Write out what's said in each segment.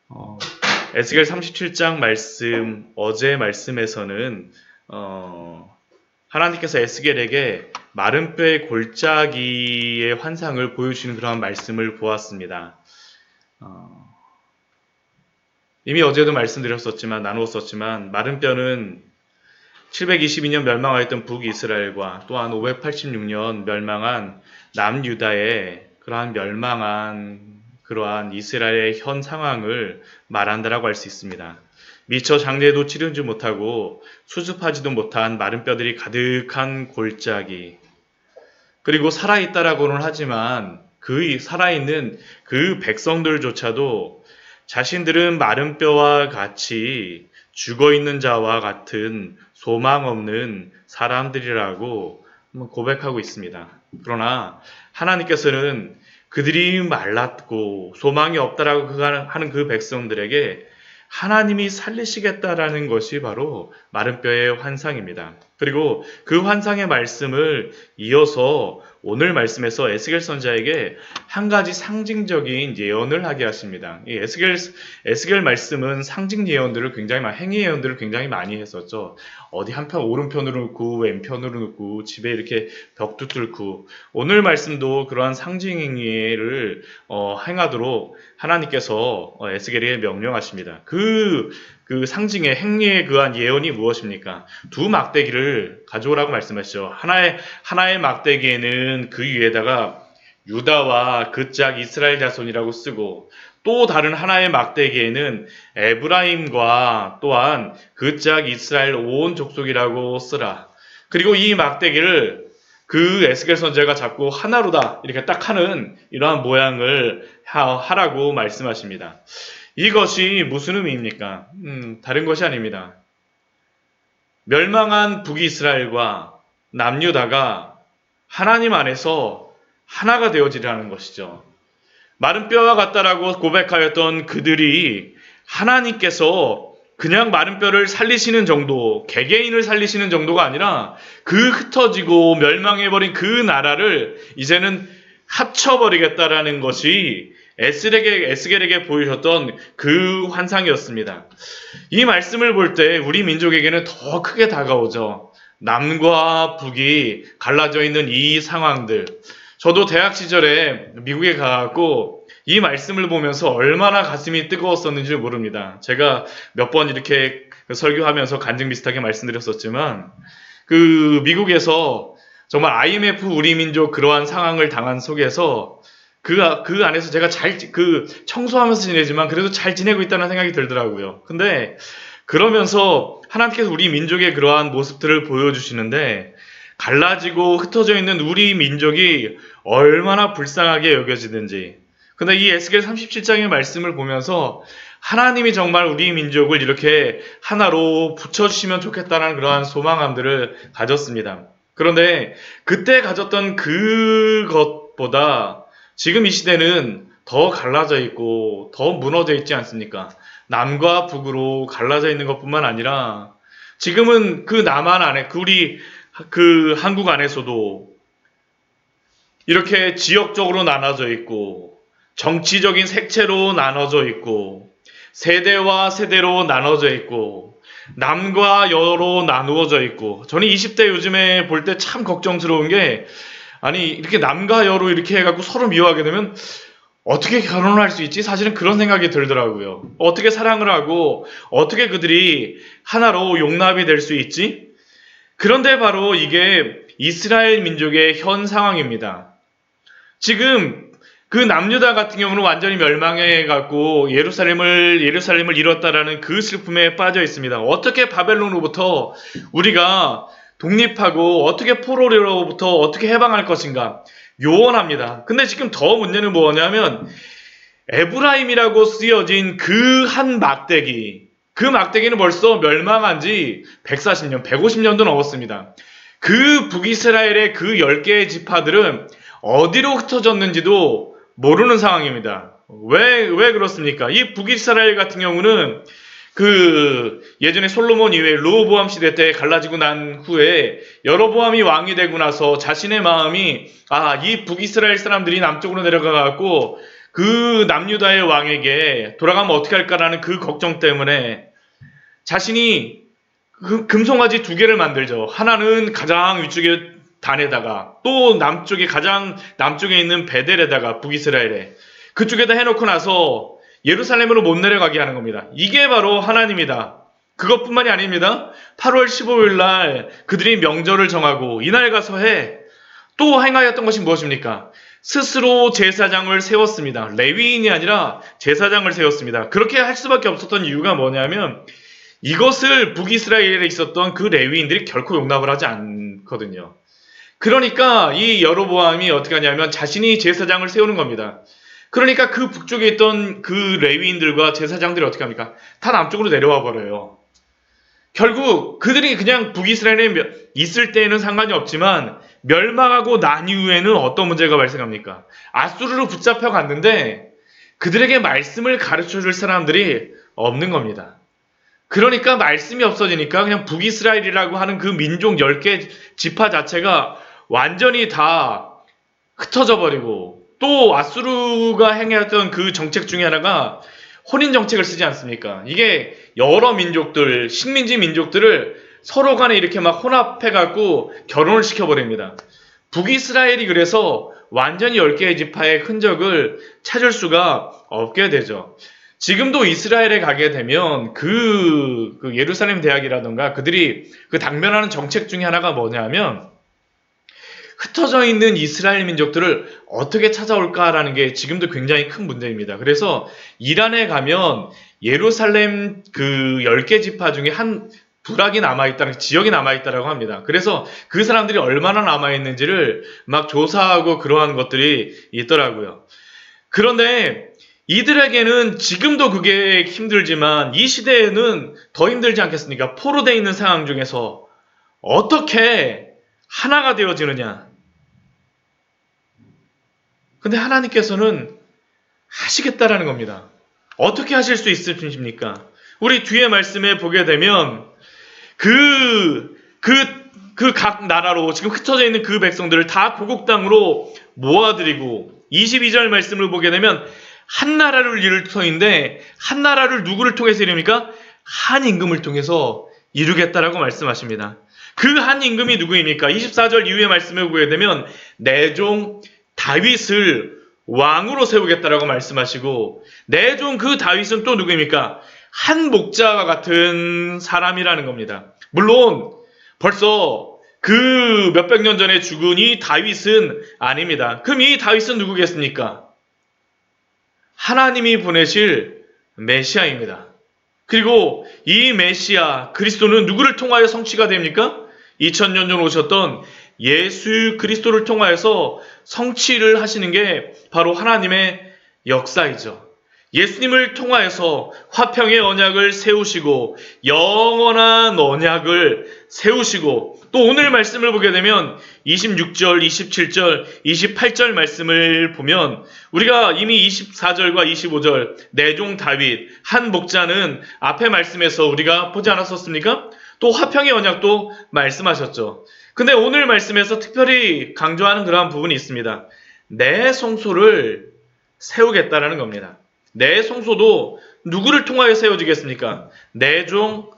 어, 에스겔 37장 말씀, 어제 말씀에서는 하나님께서 에스겔에게 마른 뼈의 골짜기의 환상을 보여주시는 그러한 말씀을 보았습니다. 이미 어제도 말씀드렸었지만 나누었었지만 마른 뼈는 722년 멸망하였던 북이스라엘과 또한 586년 멸망한 남유다의 그러한 멸망한 그러한 이스라엘의 현 상황을 말한다라고 할 수 있습니다. 미처 장례도 치르지 못하고 수습하지도 못한 마른 뼈들이 가득한 골짜기, 그리고 살아있다라고는 하지만 그 살아있는 그 백성들조차도 자신들은 마른 뼈와 같이 죽어있는 자와 같은 소망 없는 사람들이라고 고백하고 있습니다. 그러나 하나님께서는 그들이 말랐고 소망이 없다라고 하는 그 백성들에게 하나님이 살리시겠다라는 것이 바로 마른 뼈의 환상입니다. 그리고 그 환상의 말씀을 이어서 오늘 말씀에서 에스겔 선지자에게 한 가지 상징적인 예언을 하게 하십니다. 이 에스겔 말씀은 상징 예언들을 굉장히 많이, 행위 예언들을 굉장히 많이 했었죠. 어디 한편 오른편으로 놓고 왼편으로 놓고 집에 이렇게 벽도 뚫고, 오늘 말씀도 그러한 상징 행위를 행하도록 하나님께서 에스겔에게 명령하십니다. 그 상징의 행위에 그한 예언이 무엇입니까? 두 막대기를 가져오라고 말씀하시죠. 하나의 막대기에는 그 위에다가 유다와 그 짝 이스라엘 자손이라고 쓰고, 또 다른 하나의 막대기에는 에브라임과 또한 그 짝 이스라엘 온 족속이라고 쓰라. 그리고 이 막대기를 그 에스겔 선지자가 잡고 하나로다 이렇게 딱 하는 이러한 모양을 하라고 말씀하십니다. 이것이 무슨 의미입니까? 다른 것이 아닙니다. 멸망한 북이스라엘과 남유다가 하나님 안에서 하나가 되어지라는 것이죠. 마른 뼈와 같다라고 고백하였던 그들이 하나님께서 그냥 마른 뼈를 살리시는 정도, 개개인을 살리시는 정도가 아니라 그 흩어지고 멸망해버린 그 나라를 이제는 합쳐버리겠다라는 것이 에스겔에게 보이셨던 그 환상이었습니다. 이 말씀을 볼 때 우리 민족에게는 더 크게 다가오죠. 남과 북이 갈라져 있는 이 상황들. 저도 대학 시절에 미국에 가고 이 말씀을 보면서 얼마나 가슴이 뜨거웠었는지 모릅니다. 제가 몇 번 이렇게 설교하면서 간증 비슷하게 말씀드렸었지만, 그 미국에서 정말 IMF 우리 민족 그러한 상황을 당한 속에서 그 안에서 제가 청소하면서 지내지만 그래도 잘 지내고 있다는 생각이 들더라고요. 근데 그러면서 하나님께서 우리 민족의 그러한 모습들을 보여주시는데, 갈라지고 흩어져 있는 우리 민족이 얼마나 불쌍하게 여겨지는지. 근데 이 에스겔 37장의 말씀을 보면서 하나님이 정말 우리 민족을 이렇게 하나로 붙여주시면 좋겠다는 그러한 소망함들을 가졌습니다. 그런데 그때 가졌던 그것보다 지금 이 시대는 더 갈라져 있고 더 무너져 있지 않습니까? 남과 북으로 갈라져 있는 것뿐만 아니라 지금은 그 남한 안에, 우리 그 한국 안에서도 이렇게 지역적으로 나눠져 있고 정치적인 색채로 나눠져 있고 세대와 세대로 나눠져 있고 남과 여로 나누어져 있고, 저는 20대 요즘에 볼 때 참 걱정스러운 게, 아니 이렇게 남과 여로 이렇게 해갖고 서로 미워하게 되면 어떻게 결혼을 할 수 있지? 사실은 그런 생각이 들더라고요. 어떻게 사랑을 하고 어떻게 그들이 하나로 용납이 될 수 있지? 그런데 바로 이게 이스라엘 민족의 현 상황입니다. 지금 그 남유다 같은 경우는 완전히 멸망해갖고 예루살렘을 잃었다라는 그 슬픔에 빠져 있습니다. 어떻게 바벨론으로부터 우리가 독립하고 어떻게 포로로부터 어떻게 해방할 것인가 요원합니다. 근데 지금 더 문제는 뭐냐면 에브라임이라고 쓰여진 그 한 막대기, 그 막대기는 벌써 멸망한 지 140년, 150년도 넘었습니다. 그 북이스라엘의 그 10개의 지파들은 어디로 흩어졌는지도 모르는 상황입니다. 왜 그렇습니까? 이 북이스라엘 같은 경우는 그 예전에 솔로몬 이후에 르호보암 시대 때 갈라지고 난 후에 여로보암이 왕이 되고 나서 자신의 마음이 이 북이스라엘 사람들이 남쪽으로 내려가 갖고 그 남유다의 왕에게 돌아가면 어떻게 할까라는 그 걱정 때문에 자신이 그 금송아지 두 개를 만들죠. 하나는 가장 위쪽에 단에다가 또 가장 남쪽에 있는 베델에다가 북이스라엘에 그쪽에다 해놓고 나서 예루살렘으로 못 내려가게 하는 겁니다. 이게 바로 하나님이다. 그것뿐만이 아닙니다. 8월 15일 날 그들이 명절을 정하고 이날 가서 또 행하였던 것이 무엇입니까? 스스로 제사장을 세웠습니다. 레위인이 아니라 제사장을 세웠습니다. 그렇게 할 수밖에 없었던 이유가 뭐냐면 이것을 북이스라엘에 있었던 그 레위인들이 결코 용납을 하지 않거든요. 그러니까 이 여로보암이 어떻게 하냐면 자신이 제사장을 세우는 겁니다. 그러니까 그 북쪽에 있던 그 레위인들과 제사장들이 어떻게 합니까? 다 남쪽으로 내려와 버려요. 결국 그들이 그냥 북이스라엘에 있을 때에는 상관이 없지만 멸망하고 난 이후에는 어떤 문제가 발생합니까? 아수르로 붙잡혀 갔는데 그들에게 말씀을 가르쳐 줄 사람들이 없는 겁니다. 그러니까 말씀이 없어지니까 그냥 북이스라엘이라고 하는 그 민족 10개 지파 자체가 완전히 다 흩어져 버리고 또 아수르가 행했던 그 정책 중에 하나가 혼인 정책을 쓰지 않습니까? 이게 여러 민족들, 식민지 민족들을 서로 간에 이렇게 막 혼합해갖고 결혼을 시켜버립니다. 북이스라엘이 그래서 완전히 10개의 지파의 흔적을 찾을 수가 없게 되죠. 지금도 이스라엘에 가게 되면 그 예루살렘 대학이라던가 그들이 그 당면하는 정책 중에 하나가 뭐냐면 흩어져 있는 이스라엘 민족들을 어떻게 찾아올까라는 게 지금도 굉장히 큰 문제입니다. 그래서 이란에 가면 예루살렘 그 10개 지파 중에 한 부락이 남아있다는 지역이 남아있다라고 합니다. 그래서 그 사람들이 얼마나 남아있는지를 막 조사하고 그러한 것들이 있더라고요. 그런데 이들에게는 지금도 그게 힘들지만 이 시대에는 더 힘들지 않겠습니까? 포로되어 있는 상황 중에서 어떻게 하나가 되어지느냐. 근데 하나님께서는 하시겠다라는 겁니다. 어떻게 하실 수 있으십니까? 우리 뒤에 말씀에 보게 되면 각 나라로 지금 흩어져 있는 그 백성들을 다 고국 땅으로 모아들이고 22절 말씀을 보게 되면 한 나라를 이룰 터인데 한 나라를 누구를 통해서 이룹니까? 한 임금을 통해서 이루겠다라고 말씀하십니다. 그 한 임금이 누구입니까? 24절 이후의 말씀을 보게 되면 내 종 다윗을 왕으로 세우겠다라고 말씀하시고 내 종 그 다윗은 또 누구입니까? 한 목자와 같은 사람이라는 겁니다. 물론 벌써 그 몇백 년 전에 죽은 이 다윗은 아닙니다. 그럼 이 다윗은 누구겠습니까? 하나님이 보내실 메시아입니다. 그리고 이 메시아 그리스도는 누구를 통하여 성취가 됩니까? 2000년 전 오셨던 예수 그리스도를 통하여서 성취를 하시는 게 바로 하나님의 역사이죠. 예수님을 통하여서 화평의 언약을 세우시고 영원한 언약을 세우시고 또 오늘 말씀을 보게 되면 26절, 27절, 28절 말씀을 보면 우리가 이미 24절과 25절 내 종 다윗 한 목자는 앞에 말씀에서 우리가 보지 않았었습니까? 또 화평의 언약도 말씀하셨죠. 근데 오늘 말씀에서 특별히 강조하는 그러한 부분이 있습니다. 내 성소를 세우겠다라는 겁니다. 내 성소도 누구를 통하여 세워지겠습니까? 내 종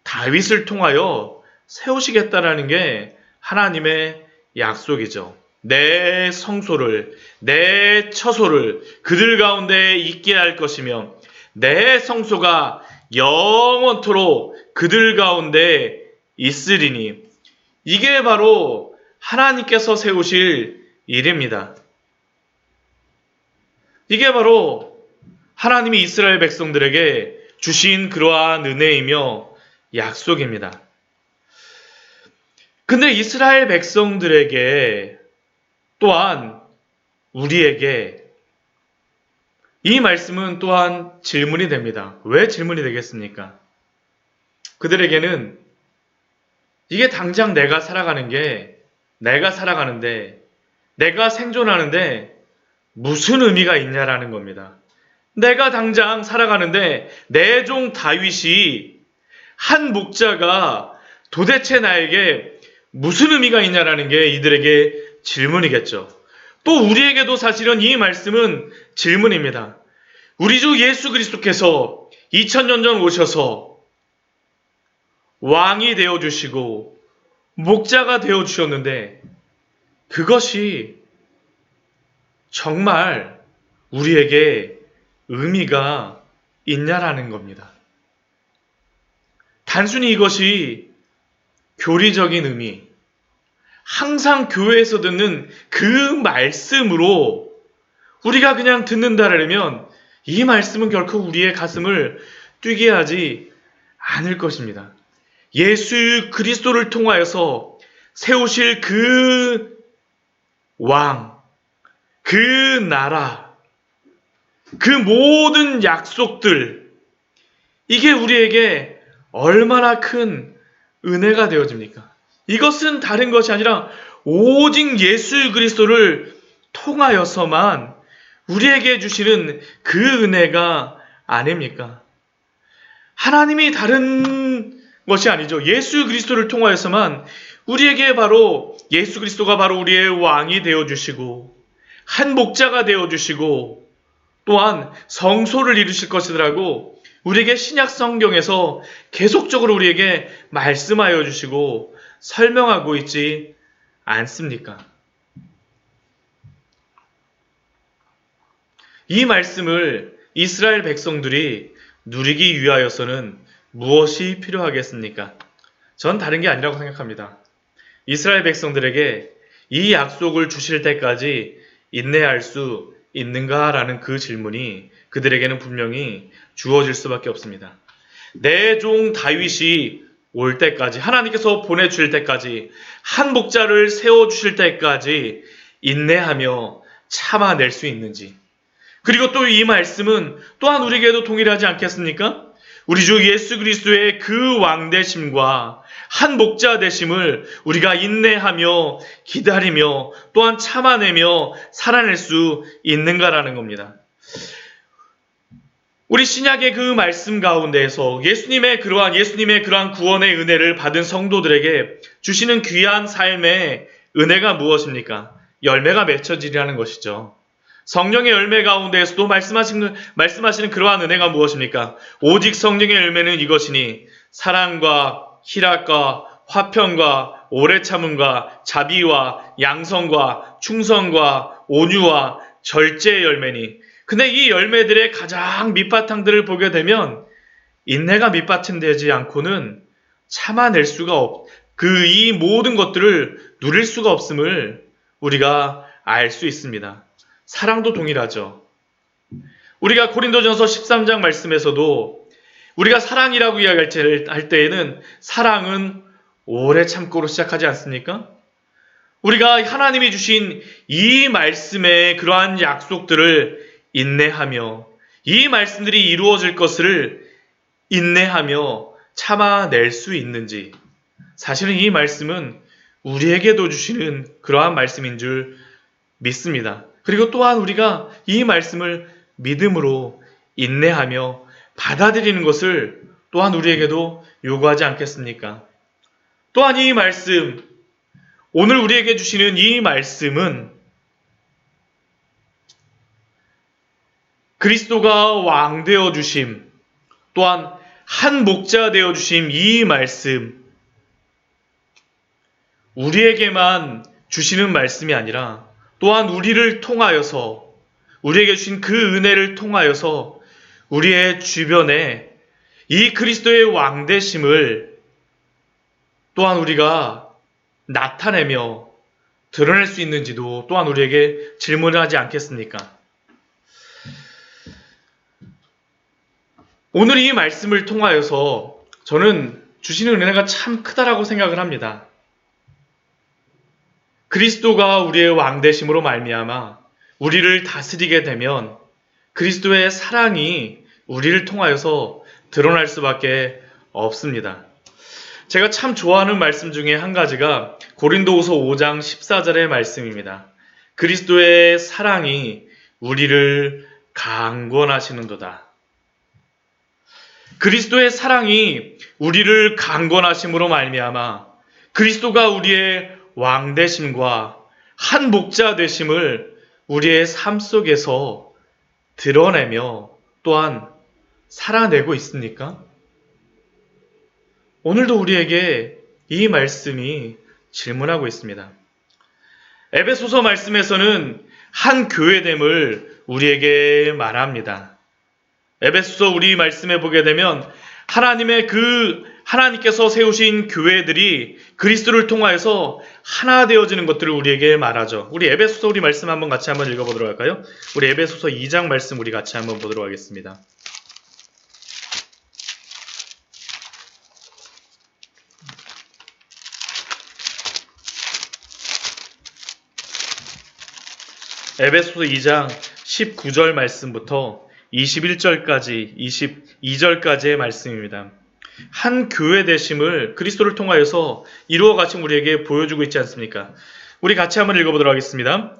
다윗을 통하여 세우시겠다라는 게 하나님의 약속이죠. 내 성소를, 내 처소를 그들 가운데 있게 할 것이며 내 성소가 영원토록 그들 가운데 있으리니 이게 바로 하나님께서 세우실 일입니다. 이게 바로 하나님이 이스라엘 백성들에게 주신 그러한 은혜이며 약속입니다. 근데 이스라엘 백성들에게 또한 우리에게 이 말씀은 또한 질문이 됩니다. 왜 질문이 되겠습니까? 그들에게는 이게 당장 내가 살아가는데 내가 생존하는데 무슨 의미가 있냐라는 겁니다. 내가 당장 살아가는데 내 종 다윗이 한 목자가 도대체 나에게 무슨 의미가 있냐라는 게 이들에게 질문이겠죠. 또 우리에게도 사실은 이 말씀은 질문입니다. 우리 주 예수 그리스도께서 2000년 전 오셔서 왕이 되어주시고 목자가 되어주셨는데 그것이 정말 우리에게 의미가 있냐라는 겁니다. 단순히 이것이 교리적인 의미, 항상 교회에서 듣는 그 말씀으로 우리가 그냥 듣는다라면 이 말씀은 결코 우리의 가슴을 뛰게 하지 않을 것입니다. 예수 그리스도를 통하여서 세우실 그 왕, 그 나라, 그 모든 약속들, 이게 우리에게 얼마나 큰 은혜가 되어집니까? 이것은 다른 것이 아니라 오직 예수 그리스도를 통하여서만 우리에게 주시는 그 은혜가 아닙니까? 하나님이 다른 것이 아니죠. 예수 그리스도를 통하여서만 우리에게 바로 예수 그리스도가 바로 우리의 왕이 되어주시고 한 목자가 되어주시고 또한 성소를 이루실 것이라고 우리에게 신약 성경에서 계속적으로 우리에게 말씀하여 주시고 설명하고 있지 않습니까? 이 말씀을 이스라엘 백성들이 누리기 위하여서는 무엇이 필요하겠습니까? 전 다른 게 아니라고 생각합니다. 이스라엘 백성들에게 이 약속을 주실 때까지 인내할 수 있는가라는 그 질문이 그들에게는 분명히 주어질 수밖에 없습니다. 내 종 다윗이 올 때까지, 하나님께서 보내주실 때까지, 한 목자를 세워주실 때까지 인내하며 참아낼 수 있는지. 그리고 또 이 말씀은 또한 우리에게도 동일하지 않겠습니까? 우리 주 예수 그리스도의 그 왕되심과 한 목자 되심을 우리가 인내하며 기다리며 또한 참아내며 살아낼 수 있는가라는 겁니다. 우리 신약의 그 말씀 가운데에서 예수님의 그러한 구원의 은혜를 받은 성도들에게 주시는 귀한 삶의 은혜가 무엇입니까? 열매가 맺혀지리라는 것이죠. 성령의 열매 가운데에서도 말씀하시는 그러한 은혜가 무엇입니까? 오직 성령의 열매는 이것이니 사랑과 희락과 화평과 오래 참음과 자비와 양성과 충성과 온유와 절제의 열매니. 근데 이 열매들의 가장 밑바탕들을 보게 되면 인내가 밑받침되지 않고는 참아낼 수가 이 모든 것들을 누릴 수가 없음을 우리가 알 수 있습니다. 사랑도 동일하죠. 우리가 고린도전서 13장 말씀에서도 우리가 사랑이라고 이야기할 때에는 사랑은 오래 참고로 시작하지 않습니까? 우리가 하나님이 주신 이 말씀의 그러한 약속들을 인내하며 이 말씀들이 이루어질 것을 인내하며 참아낼 수 있는지, 사실은 이 말씀은 우리에게도 주시는 그러한 말씀인 줄 믿습니다. 그리고 또한 우리가 이 말씀을 믿음으로 인내하며 받아들이는 것을 또한 우리에게도 요구하지 않겠습니까? 또한 이 말씀, 오늘 우리에게 주시는 이 말씀은 그리스도가 왕 되어 주심, 또한 한 목자 되어 주심, 이 말씀, 우리에게만 주시는 말씀이 아니라 또한 우리를 통하여서, 우리에게 주신 그 은혜를 통하여서 우리의 주변에 이 그리스도의 왕되심을 또한 우리가 나타내며 드러낼 수 있는지도 또한 우리에게 질문을 하지 않겠습니까? 오늘 이 말씀을 통하여서 저는 주시는 은혜가 참 크다라고 생각을 합니다. 그리스도가 우리의 왕되심으로 말미암아 우리를 다스리게 되면 그리스도의 사랑이 우리를 통하여서 드러날 수밖에 없습니다. 제가 참 좋아하는 말씀 중에 한 가지가 고린도후서 5장 14절의 말씀입니다. 그리스도의 사랑이 우리를 강권하시는도다. 그리스도의 사랑이 우리를 강권하심으로 말미암아 그리스도가 우리의 왕되심과 한 목자 되심을 우리의 삶 속에서 드러내며 또한 살아내고 있습니까? 오늘도 우리에게 이 말씀이 질문하고 있습니다. 에베소서 말씀에서는 한 교회됨을 우리에게 말합니다. 에베소서 우리 말씀에 보게 되면 하나님께서 세우신 교회들이 그리스도를 통하여서 하나 되어지는 것들을 우리에게 말하죠. 우리 에베소서 우리 말씀 한번 같이 한번 읽어보도록 할까요? 우리 에베소서 2장 말씀 우리 같이 한번 보도록 하겠습니다. 에베소서 2장 19절 말씀부터 21절까지 22절까지의 말씀입니다. 한 교회 되심을 그리스도를 통하여서 이루어 가신 우리에게 보여주고 있지 않습니까? 우리 같이 한번 읽어보도록 하겠습니다.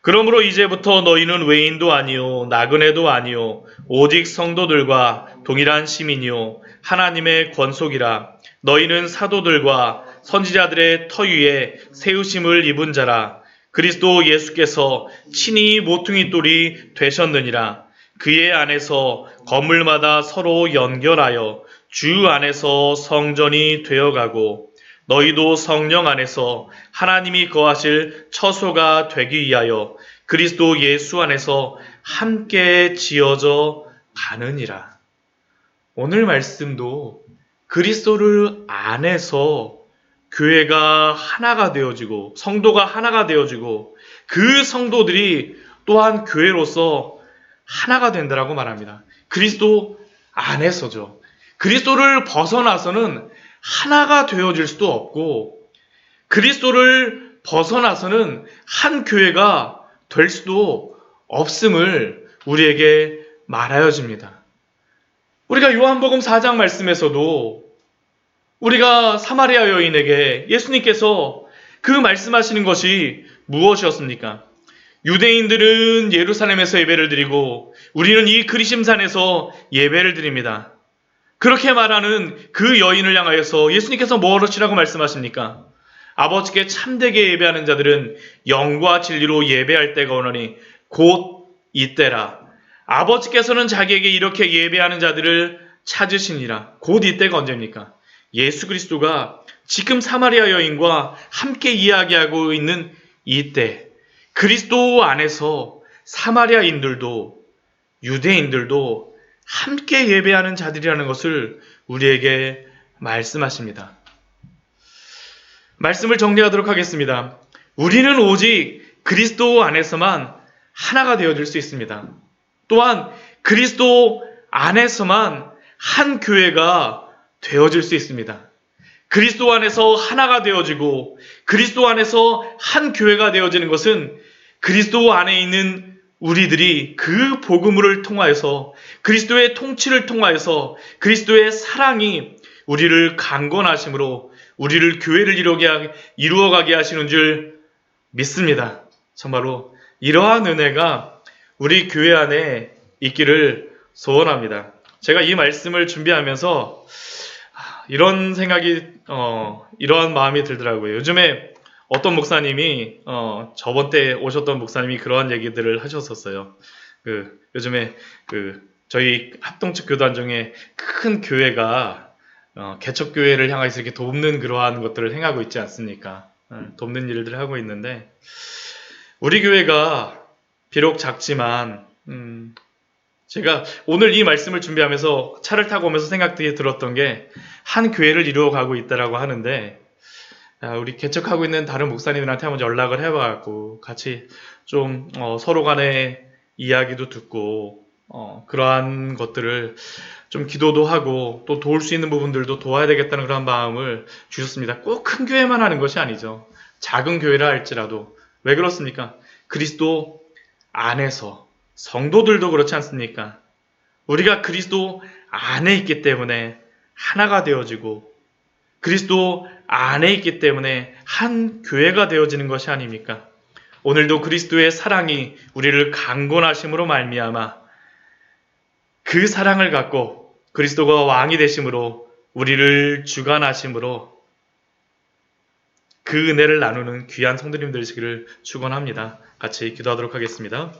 그러므로 이제부터 너희는 외인도 아니요 나그네도 아니요 오직 성도들과 동일한 시민이요 하나님의 권속이라. 너희는 사도들과 선지자들의 터 위에 세우심을 입은 자라. 그리스도 예수께서 친히 모퉁이 돌이 되셨느니라. 그의 안에서 건물마다 서로 연결하여 주 안에서 성전이 되어가고 너희도 성령 안에서 하나님이 거하실 처소가 되기 위하여 그리스도 예수 안에서 함께 지어져 가느니라. 오늘 말씀도 그리스도를 안에서 교회가 하나가 되어지고 성도가 하나가 되어지고 그 성도들이 또한 교회로서 하나가 된다라고 말합니다. 그리스도 안에서죠. 그리스도를 벗어나서는 하나가 되어질 수도 없고 그리스도를 벗어나서는 한 교회가 될 수도 없음을 우리에게 말하여집니다. 우리가 요한복음 4장 말씀에서도 우리가 사마리아 여인에게 예수님께서 그 말씀하시는 것이 무엇이었습니까? 유대인들은 예루살렘에서 예배를 드리고 우리는 이 그리심산에서 예배를 드립니다. 그렇게 말하는 그 여인을 향하여서 예수님께서 무엇이라고 말씀하십니까? 아버지께 참되게 예배하는 자들은 영과 진리로 예배할 때가 오노니 곧 이때라. 아버지께서는 자기에게 이렇게 예배하는 자들을 찾으시니라. 곧 이때가 언제입니까? 예수 그리스도가 지금 사마리아 여인과 함께 이야기하고 있는 이때 그리스도 안에서 사마리아인들도 유대인들도 함께 예배하는 자들이라는 것을 우리에게 말씀하십니다. 말씀을 정리하도록 하겠습니다. 우리는 오직 그리스도 안에서만 하나가 되어질 수 있습니다. 또한 그리스도 안에서만 한 교회가 되어질 수 있습니다. 그리스도 안에서 하나가 되어지고 그리스도 안에서 한 교회가 되어지는 것은 그리스도 안에 있는 우리들이 그 복음을 통하여서 그리스도의 통치를 통하여서 그리스도의 사랑이 우리를 강건하심으로 우리를 교회를 이루어가게 하시는 줄 믿습니다. 정말로 이러한 은혜가 우리 교회 안에 있기를 소원합니다. 제가 이 말씀을 준비하면서 이런 생각이 이러한 마음이 들더라고요. 요즘에 어떤 목사님이 저번 때 오셨던 목사님이 그러한 얘기들을 하셨었어요. 요즘에 저희 합동측 교단 중에 큰 교회가 개척 교회를 향해서 이렇게 돕는 그러한 것들을 행하고 있지 않습니까? 돕는 일들을 하고 있는데 우리 교회가 비록 작지만 제가 오늘 이 말씀을 준비하면서 차를 타고 오면서 생각이 들었던 게 한 교회를 이루어가고 있다라고 하는데 우리 개척하고 있는 다른 목사님들한테 한번 연락을 해봐갖고 같이 좀 서로 간의 이야기도 듣고 그러한 것들을 좀 기도도 하고 또 도울 수 있는 부분들도 도와야 되겠다는 그런 마음을 주셨습니다. 꼭 큰 교회만 하는 것이 아니죠. 작은 교회라 할지라도 왜 그렇습니까? 그리스도 안에서 성도들도 그렇지 않습니까? 우리가 그리스도 안에 있기 때문에 하나가 되어지고 그리스도 안에 있기 때문에 한 교회가 되어지는 것이 아닙니까? 오늘도 그리스도의 사랑이 우리를 강건하심으로 말미암아 그 사랑을 갖고 그리스도가 왕이 되심으로 우리를 주관하심으로 그 은혜를 나누는 귀한 성도님 되시기를 축원합니다. 같이 기도하도록 하겠습니다.